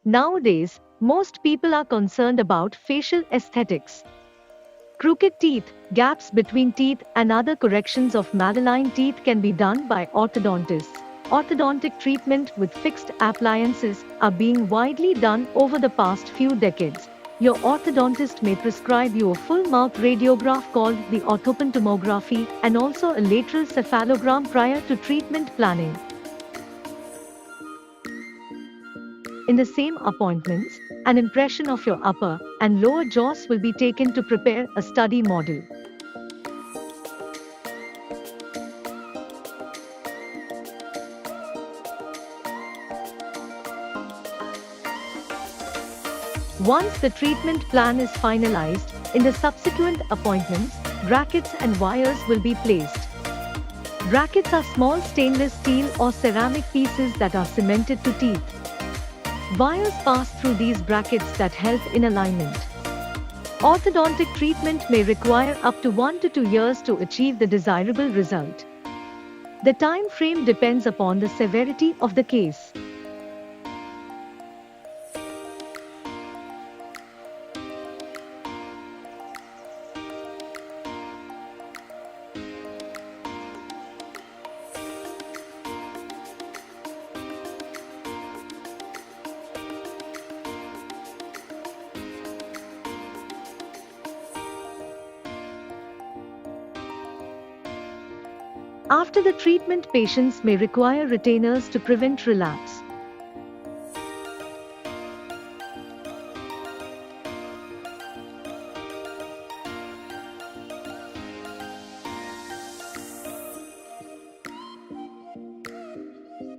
Nowadays, most people are concerned about facial aesthetics. Crooked teeth, gaps between teeth, and other corrections of malaligned teeth can be done by orthodontists. Orthodontic treatment with fixed appliances are being widely done over the past few decades. Your orthodontist may prescribe you a full mouth radiograph called the orthopan tomography and also a lateral cephalogram prior to treatment planning. In the same appointments, an impression of your upper and lower jaws will be taken to prepare a study model. Once the treatment plan is finalized, in the subsequent appointments, brackets and wires will be placed. Brackets are small stainless steel or ceramic pieces that are cemented to teeth. Wires pass through these brackets that help in alignment. Orthodontic treatment may require up to 1 to 2 years to achieve the desirable result. The time frame depends upon the severity of the case. After the treatment, patients may require retainers to prevent relapse.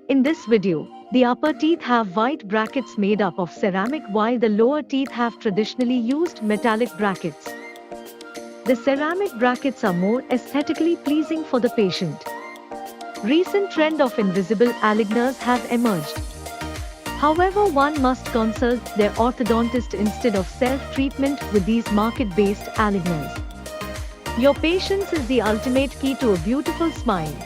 In this video, the upper teeth have white brackets made up of ceramic while the lower teeth have traditionally used metallic brackets. The ceramic brackets are more aesthetically pleasing for the patient. Recent trend of invisible aligners have emerged. However, one must consult their orthodontist instead of self-treatment with these market-based aligners. Your patience is the ultimate key to a beautiful smile.